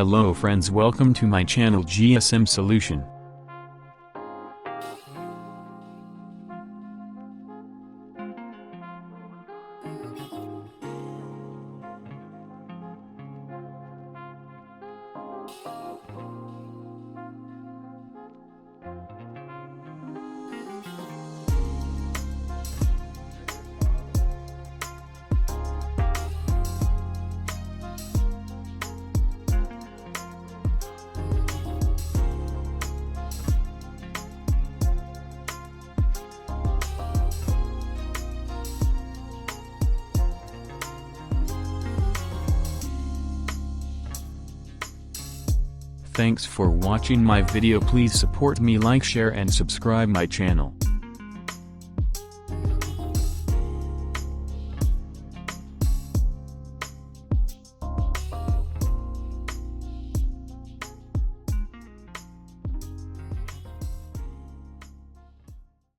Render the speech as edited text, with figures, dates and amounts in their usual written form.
Hello friends, welcome to my channel GSM Solution. Thanks for watching my video. Please support me, like, share and subscribe my channel.